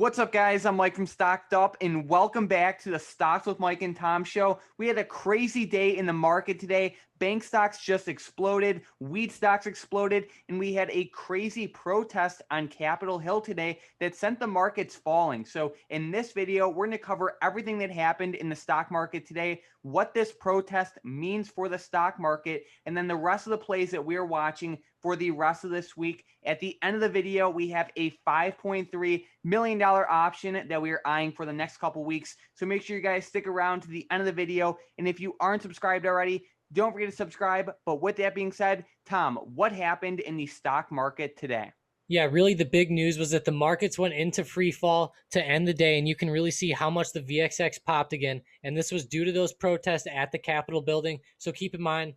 What's up, guys? I'm Mike from StockedUp, and welcome back to the Stocks with Mike and Tom show. We had a crazy day in the market today. Bank stocks just exploded, wheat stocks exploded, and we had a crazy protest on Capitol Hill today that sent the markets falling. So in this video, we're going to cover everything that happened in the stock market today, what this protest means for the stock market, and then the rest of the plays that we're watching for the rest of this week. At the end of the video, we have a $5.3 million option that we are eyeing for the next couple weeks. So make sure you guys stick around to the end of the video. And if you aren't subscribed already, don't forget to subscribe. But with that being said, Tom, what happened in the stock market today? Yeah, really the big news was that the markets went into free fall to end the day, and you can really see how much the VXX popped again. And this was due to those protests at the Capitol building. So keep in mind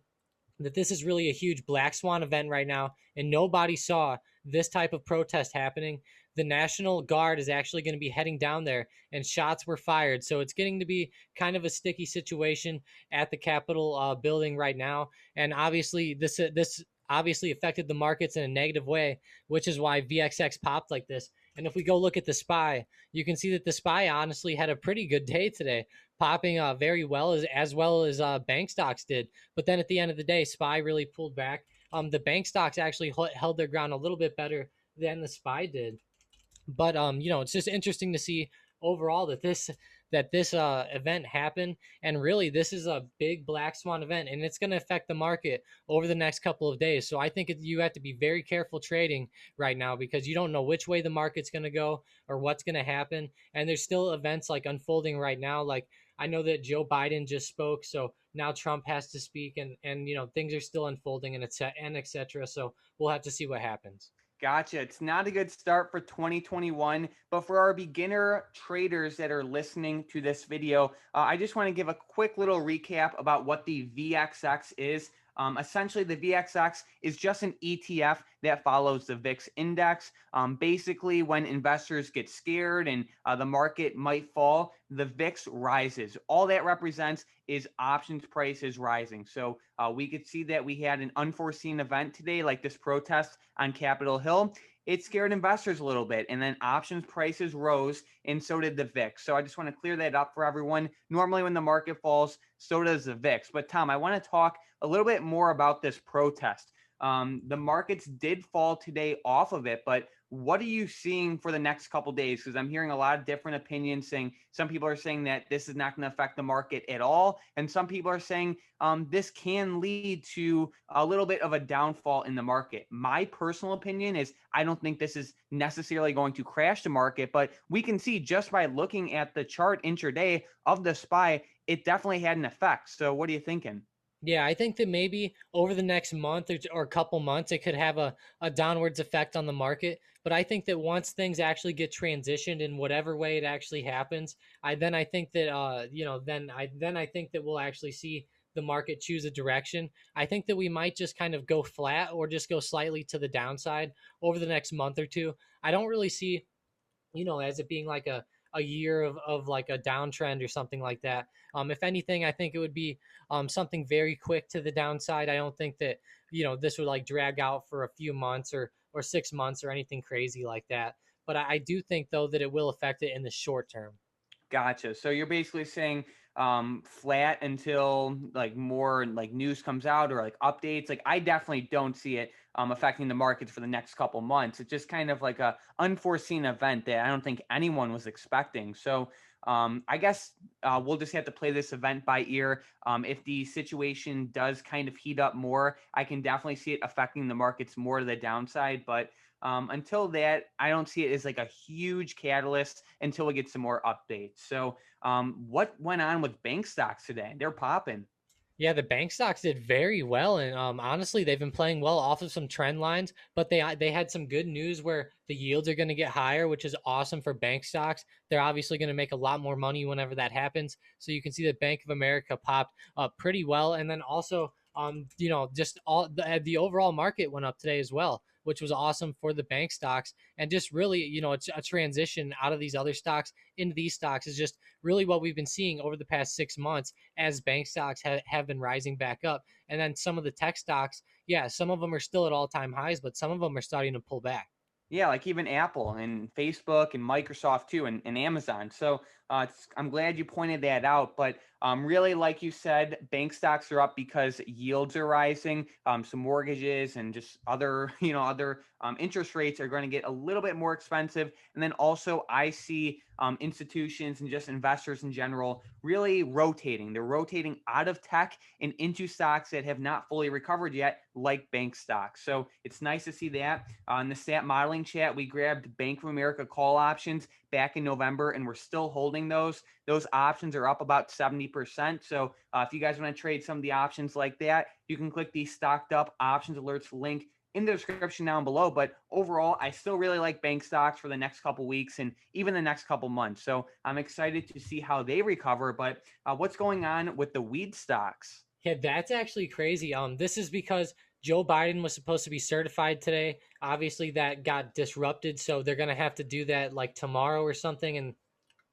that this is really a huge black swan event right now, and nobody saw this type of protest happening. The National Guard is actually going to be heading down there, and shots were fired. So it's getting to be kind of a sticky situation at the Capitol building right now. And obviously, this obviously affected the markets in a negative way, which is why VXX popped like this. And if we go look at the SPY, you can see that the SPY honestly had a pretty good day today, popping very well as bank stocks did. But then at the end of the day, SPY really pulled back. The bank stocks actually held their ground a little bit better than the SPY did. But it's just interesting to see overall that this event happened, and really this is a big black swan event, and it's going to affect the market over the next couple of days. So I think you have to be very careful trading right now, because you don't know which way the market's going to go or what's going to happen. And there's still events like unfolding right now. Like, I know that Joe Biden just spoke, so now Trump has to speak, and things are still unfolding, and etc. So we'll have to see what happens. Gotcha. It's not a good start for 2021, but for our beginner traders that are listening to this video, I just want to give a quick little recap about what the VXX is. Essentially, the VXX is just an ETF that follows the VIX index. Basically, when investors get scared and the market might fall, the VIX rises. All that represents is options prices rising. So we could see that we had an unforeseen event today, like this protest on Capitol Hill. It scared investors a little bit, and then options prices rose, and so did the VIX. So I just want to clear that up for everyone. Normally, when the market falls, so does the VIX. But Tom, I want to talk a little bit more about this protest. The markets did fall today off of it, but what are you seeing for the next couple days? Because I'm hearing a lot of different opinions saying some people are saying that this is not going to affect the market at all. And some people are saying this can lead to a little bit of a downfall in the market. My personal opinion is I don't think this is necessarily going to crash the market, but we can see just by looking at the chart intraday of the SPY, it definitely had an effect. So what are you thinking? Yeah, I think that maybe over the next month or couple months, it could have a downwards effect on the market. But I think that once things actually get transitioned in whatever way it actually happens, I think that then I think that we'll actually see the market choose a direction. I think that we might just kind of go flat or just go slightly to the downside over the next month or two. I don't really see, as it being like a year of like a downtrend or something like that. If anything, I think it would be something very quick to the downside. I don't think that, this would like drag out for a few months or 6 months or anything crazy like that. But I do think, though, that it will affect it in the short term. Gotcha. So you're basically saying flat until like more like news comes out or like updates. Like I definitely don't see it affecting the markets for the next couple months. It's just kind of like a unforeseen event that I don't think anyone was expecting. So I guess we'll just have to play this event by ear. If the situation does kind of heat up more, I can definitely see it affecting the markets more to the downside. But until that, I don't see it as like a huge catalyst until we get some more updates. So what went on with bank stocks today? They're popping. Yeah, the bank stocks did very well, and honestly, they've been playing well off of some trend lines. But they had some good news where the yields are going to get higher, which is awesome for bank stocks. They're obviously going to make a lot more money whenever that happens. So you can see that Bank of America popped up pretty well, and then also, just all the overall market went up today as well, which was awesome for the bank stocks. And just really, it's a transition out of these other stocks into these stocks is just really what we've been seeing over the past 6 months as bank stocks have been rising back up. And then some of the tech stocks, yeah, some of them are still at all-time highs, but some of them are starting to pull back. Yeah, like even Apple and Facebook and Microsoft too, and Amazon. So I'm glad you pointed that out. But really, like you said, bank stocks are up because yields are rising. Some mortgages and just other, other interest rates are going to get a little bit more expensive. And then also, I see institutions and just investors in general really rotating. They're rotating out of tech and into stocks that have not fully recovered yet, like bank stocks. So it's nice to see that. In the stat modeling chat, we grabbed Bank of America call options back in November, and we're still holding those. Those options are up about 70%. So if you guys want to trade some of the options like that, you can click the Stocked Up Options Alerts link in the description down below. But overall, I still really like bank stocks for the next couple weeks and even the next couple months. So I'm excited to see how they recover. But what's going on with the weed stocks? Yeah, that's actually crazy. This is because Joe Biden was supposed to be certified today. Obviously, that got disrupted, so they're gonna have to do that like tomorrow or something.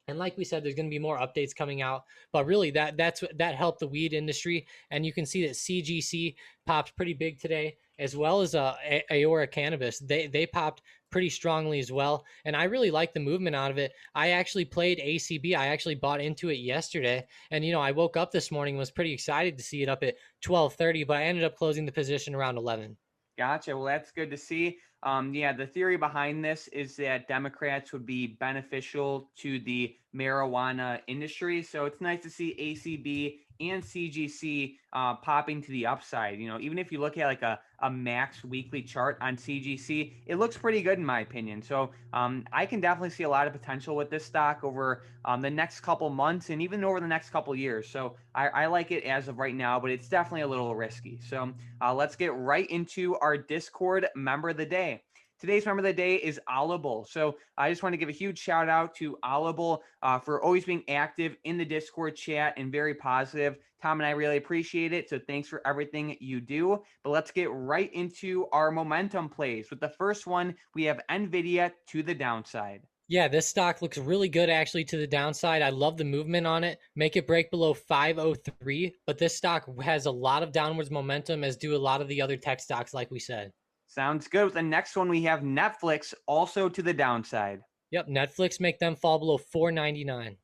And like we said, there's going to be more updates coming out. But really, that helped the weed industry, and you can see that CGC popped pretty big today, as well as Aora Cannabis. They popped pretty strongly as well, and I really like the movement out of it. I actually played ACB. I actually bought into it yesterday, and I woke up this morning and was pretty excited to see it up at 12:30, but I ended up closing the position around 11. Gotcha. Well, that's good to see. Yeah, the theory behind this is that Democrats would be beneficial to the marijuana industry. So it's nice to see ACB and CGC popping to the upside. Even if you look at like a max weekly chart on CGC, it looks pretty good in my opinion. So I can definitely see a lot of potential with this stock over the next couple months and even over the next couple years. So I like it as of right now, but it's definitely a little risky. So let's get right into our Discord member of the day. Today's member of the day is Audible. So I just want to give a huge shout out to Audible for always being active in the Discord chat and very positive. Tom and I really appreciate it. So thanks for everything you do. But let's get right into our momentum plays. With the first one, we have NVIDIA to the downside. Yeah, this stock looks really good actually to the downside. I love the movement on it. Make it break below 503, but this stock has a lot of downwards momentum, as do a lot of the other tech stocks, like we said. Sounds good. With the next one, we have Netflix also to the downside. Yep, Netflix make them fall below 499.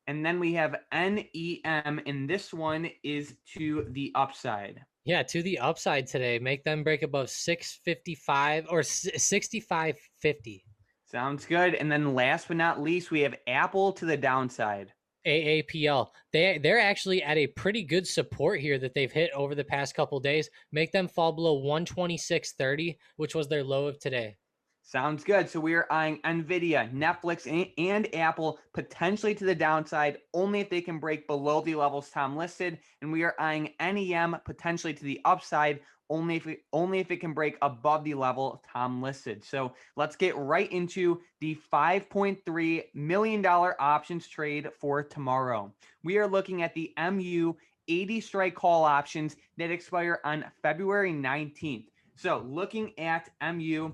And then we have NEM, and this one is to the upside. Yeah, to the upside today. Make them break above 655 or 6550. Sounds good. And then last but not least, we have Apple to the downside. AAPL. They're actually at a pretty good support here that they've hit over the past couple days. Make them fall below 126.30, which was their low of today. Sounds good. So we are eyeing Nvidia, Netflix, and Apple potentially to the downside only if they can break below the levels Tom listed. And we are eyeing NEM potentially to the upside only if it can break above the level Tom listed. So let's get right into the $5.3 million options trade for tomorrow. We are looking at the MU 80 strike call options that expire on February 19th. So looking at MU,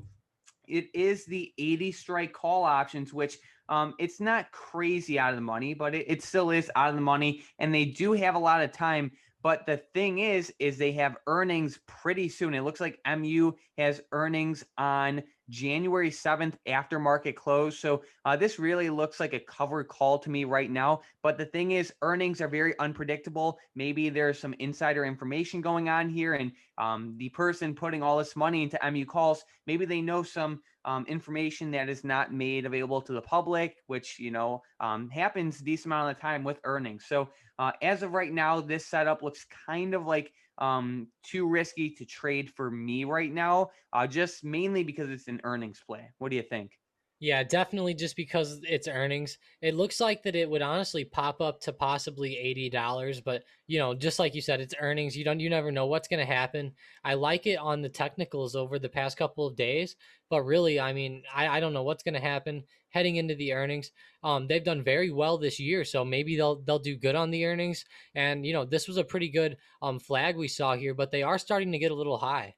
it is the 80 strike call options, which it's not crazy out of the money, but it still is out of the money. And they do have a lot of time. But the thing is they have earnings pretty soon. It looks like MU has earnings on January 7th after market close. So this really looks like a covered call to me right now. But the thing is, earnings are very unpredictable. Maybe there's some insider information going on here. And the person putting all this money into MU calls, maybe they know some information that is not made available to the public, which, happens a decent amount of the time with earnings. So as of right now, this setup looks kind of like too risky to trade for me right now, just mainly because it's an earnings play. What do you think? Yeah, definitely just because it's earnings. It looks like that it would honestly pop up to possibly $80, but just like you said, it's earnings. You never know what's going to happen. I like it on the technicals over the past couple of days, but really, I mean, I don't know what's going to happen heading into the earnings. They've done very well this year, so maybe they'll do good on the earnings. And this was a pretty good flag we saw here, but they are starting to get a little high.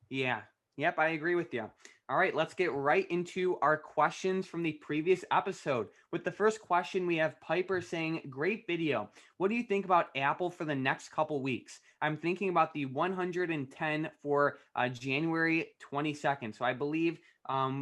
Yeah. Yep, I agree with you. All right, let's get right into our questions from the previous episode. With the first question, we have Piper saying, "Great video. What do you think about Apple for the next couple weeks? I'm thinking about the 110 for January 22nd." So I believe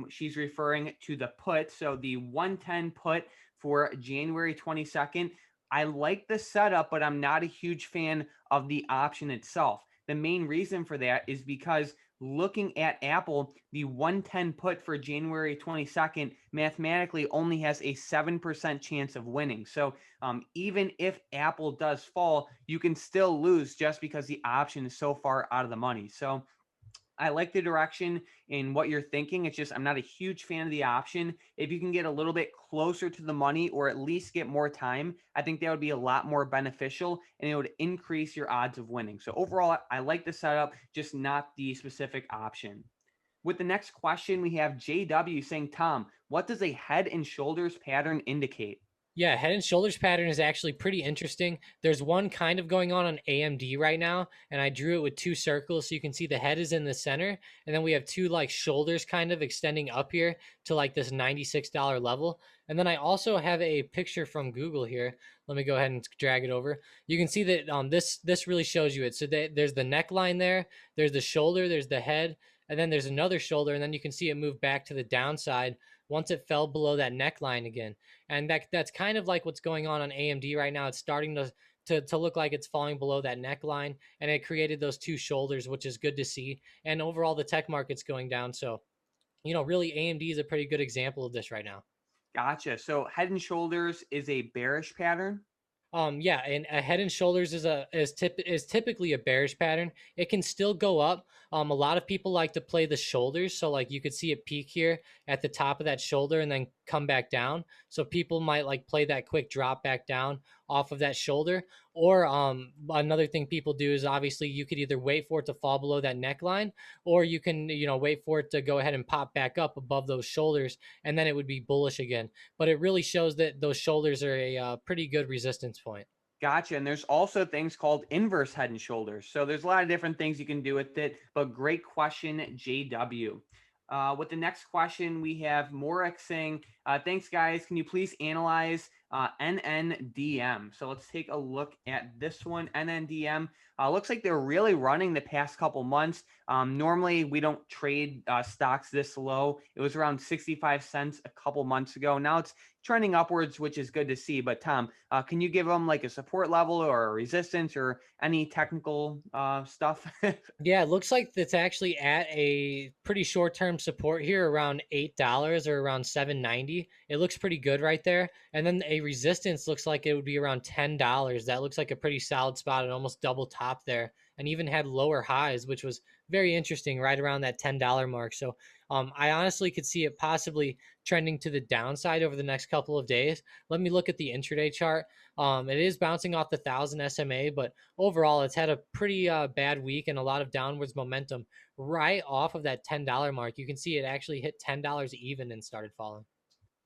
she's referring to the put. So the 110 put for January 22nd. I like the setup, but I'm not a huge fan of the option itself. The main reason for that is because looking at Apple, the 110 put for January 22nd mathematically only has a 7% chance of winning. So even if Apple does fall, you can still lose just because the option is so far out of the money. So I like the direction in what you're thinking. It's just I'm not a huge fan of the option. If you can get a little bit closer to the money or at least get more time, I think that would be a lot more beneficial and it would increase your odds of winning. So overall, I like the setup, just not the specific option. With the next question, we have JW saying, "Tom, what does a head and shoulders pattern indicate?" Yeah, head and shoulders pattern is actually pretty interesting. There's one kind of going on AMD right now, and I drew it with two circles so you can see the head is in the center, and then we have two like shoulders kind of extending up here to like this $96 level. And then I also have a picture from Google here. Let me go ahead and drag it over. You can see that this really shows you it. So there's the neckline there, there's the shoulder, there's the head, and then there's another shoulder, and then you can see it move back to the downside once it fell below that neckline again. And that's kind of like what's going on AMD right now. It's starting to look like it's falling below that neckline, and it created those two shoulders, which is good to see. And overall, the tech market's going down. So, really, AMD is a pretty good example of this right now. Gotcha. So head and shoulders is a bearish pattern. Yeah, and a head and shoulders is typically a bearish pattern. It can still go up. A lot of people like to play the shoulders, so like you could see it peak here at the top of that shoulder and then come back down. So people might like play that quick drop back down off of that shoulder. Or another thing people do is obviously you could either wait for it to fall below that neckline, or you can wait for it to go ahead and pop back up above those shoulders, and then it would be bullish again. But it really shows that those shoulders are a pretty good resistance point. Gotcha. And there's also things called inverse head and shoulders. So there's a lot of different things you can do with it, but great question, JW. With the next question, we have Morik saying, "Thanks, guys. Can you please analyze NNDM?" So let's take a look at this one. NNDM looks like they're really running the past couple months. Normally, we don't trade stocks this low. It was around 65 cents a couple months ago. Now it's trending upwards, which is good to see. But Tom, can you give them like a support level or a resistance or any technical stuff? Yeah, it looks like it's actually at a pretty short-term support here around $8 or around 7.90. It looks pretty good right there. And then a resistance looks like it would be around $10. That looks like a pretty solid spot and almost double top there, and even had lower highs, which was very interesting right around that $10 mark. So I honestly could see it possibly trending to the downside over the next couple of days. Let me look at the intraday chart. It is bouncing off the 1,000 SMA, but overall, it's had a pretty bad week and a lot of downwards momentum right off of that $10 mark. You can see it actually hit $10 even and started falling.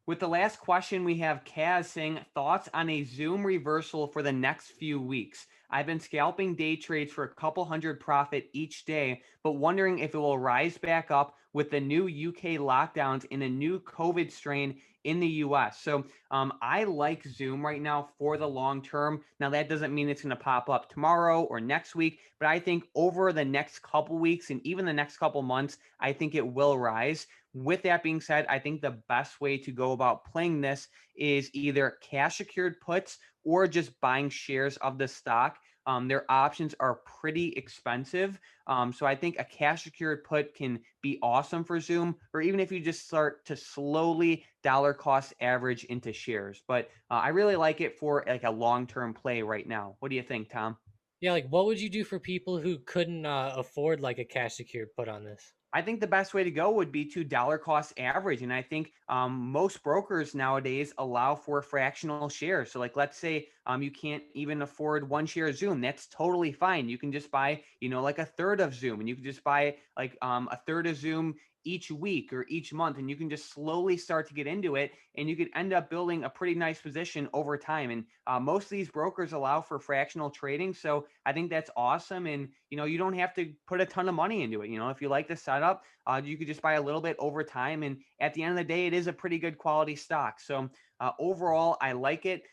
With the last question, we have Kaz saying, "Thoughts on a Zoom reversal for the next few weeks? I've been scalping day trades for a couple hundred profit each day, but wondering if it will rise back up with the new UK lockdowns and a new COVID strain in the US." So I like Zoom right now for the long term. Now, that doesn't mean it's going to pop up tomorrow or next week, but I think over the next couple weeks and even the next couple months, I think it will rise. With that being said, I think the best way to go about playing this is either cash secured puts or just buying shares of the stock. Their options are pretty expensive. So I think a cash secured put can be awesome for Zoom, or even if you just start to slowly dollar cost average into shares. But I really like it for like a long term play right now. What do you think, Tom? Yeah, like what would you do for people who couldn't afford like a cash secured put on this? I think the best way to go would be to dollar cost average. And I think most brokers nowadays allow for fractional shares. So, like, let's say you can't even afford one share of Zoom. That's totally fine. You can just buy, like a third of Zoom, and you can just buy like a third of Zoom each week or each month, and you can just slowly start to get into it, and you could end up building a pretty nice position over time. And most of these brokers allow for fractional trading, so I think that's awesome. And you don't have to put a ton of money into it. If you like the setup, you could just buy a little bit over time, and at the end of the day, it is a pretty good quality stock. So overall, I like it.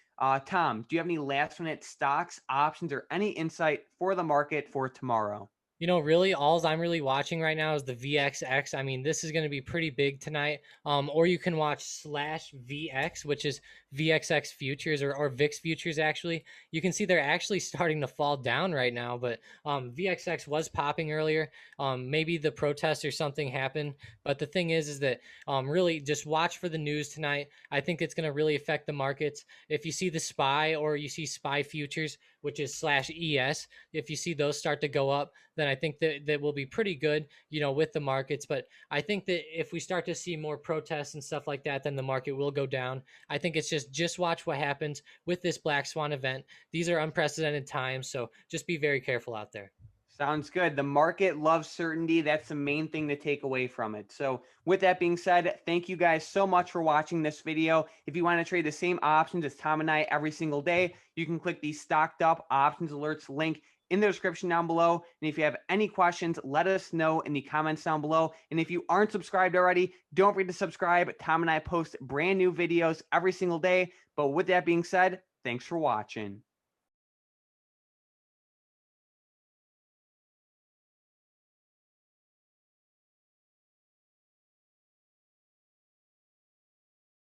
Tom, do you have any last minute stocks, options, or any insight for the market for tomorrow? Really, all I'm really watching right now is the VXX. I mean, this is going to be pretty big tonight. Or you can watch slash VX, which is VXX futures or VIX futures. Actually, you can see they're actually starting to fall down right now. But VXX was popping earlier. Maybe the protest or something happened. But the thing is that really just watch for the news tonight. I think it's going to really affect the markets. If you see the SPY or you see SPY futures, which is slash ES, if you see those start to go up, then I think that will be pretty good, with the markets. But I think that if we start to see more protests and stuff like that, then the market will go down. I think it's just watch what happens with this Black Swan event. These are unprecedented times, so just be very careful out there. Sounds good. The market loves certainty. That's the main thing to take away from it. So with that being said, thank you guys so much for watching this video. If you want to trade the same options as Tom and I every single day, you can click the Stocked Up Options Alerts link in the description down below. And if you have any questions, let us know in the comments down below. And if you aren't subscribed already, don't forget to subscribe. Tom and I post brand new videos every single day. But with that being said, thanks for watching.